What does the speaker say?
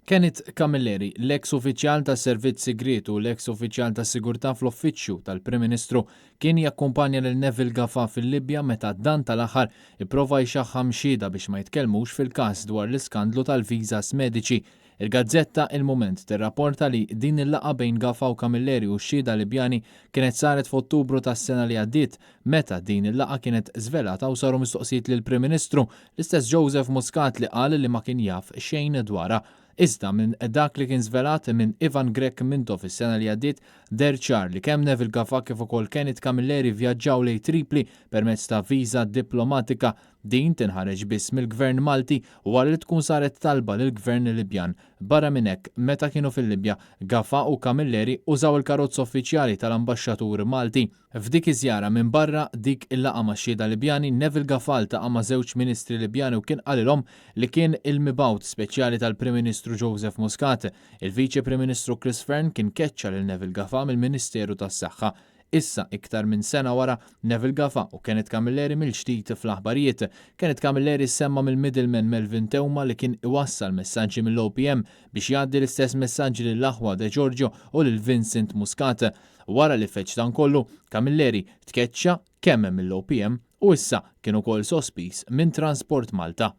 Kenneth Camilleri, l-eks uffiċjal tas servizz sigriet u l-eks uffiċjal tas sigurtà fl-uffiċċju tal-Prim Ministru kien jakkumpanja lil Neville Gafà fil-Libja meta dan tal-aħħar ipprova jxaħħam xhieda biex ma jitkellmux fil-każ dwar l-iskandlu tal-viżas mediċi. Il-Gazzetta Il-Mument tirrapporta li din il-laqgħa bejn Gafà u Camilleri u x-xhieda Libjani kienet saret f'Ottubru tas-sena li għaddiet, meta din il-laqgħa kienet żvelata u saru mistoqsijiet lill-Prim Ministru, l-istess Joseph Muscat li qal li ma kien jaf xejn dwarha. Iżda minn dak li kien żvelat minn Ivan Grek Mintoff is-sena li għaddiet der ċar li kemm Neville Gafà kif ukoll Kenneth Camilleri vjaġġaw lejn Tripli permezz ta' viża diplomatika din tinħareġ biss mill-Gvern Malti u wara li tkun saret talba lill-Gvern Libjan. Barra minn hekk, meta kienu fil-Libja, Gafà u Camilleri użaw il-karozza uffiċjali tal-Ambaxxatur Malti. F'dik iż-żjara minn barra dik il-laqgħa max-xhieda Libjani, Neville Gafà ltaqa' ma' żewġ Ministri Libjani u kien qalilhom li kien il-mibgħut speċjali tal-Prim Ministru Joseph Muscat. Il-Viċi Prim Ministru Chris Fearn kien keċċa lil Neville Gafà mill-Ministeru tas-Saħħa. Issa iktar minn sena wara Neville Gafà u Kenneth Camilleri mill-ġdid fl-aħbarijiet. Kenneth Camilleri semma mill-middleman Melvin Teuma li kien iwassal messaġġi mill-OPM biex jgħaddi l-istess messaġġi lill-aħwa De Giorgio u lil Vincent Muscat. Wara li feċ dan kollu, Camilleri tkeċċa kemm mill-OPM u issa kien ukoll sospiż minn Transport Malta.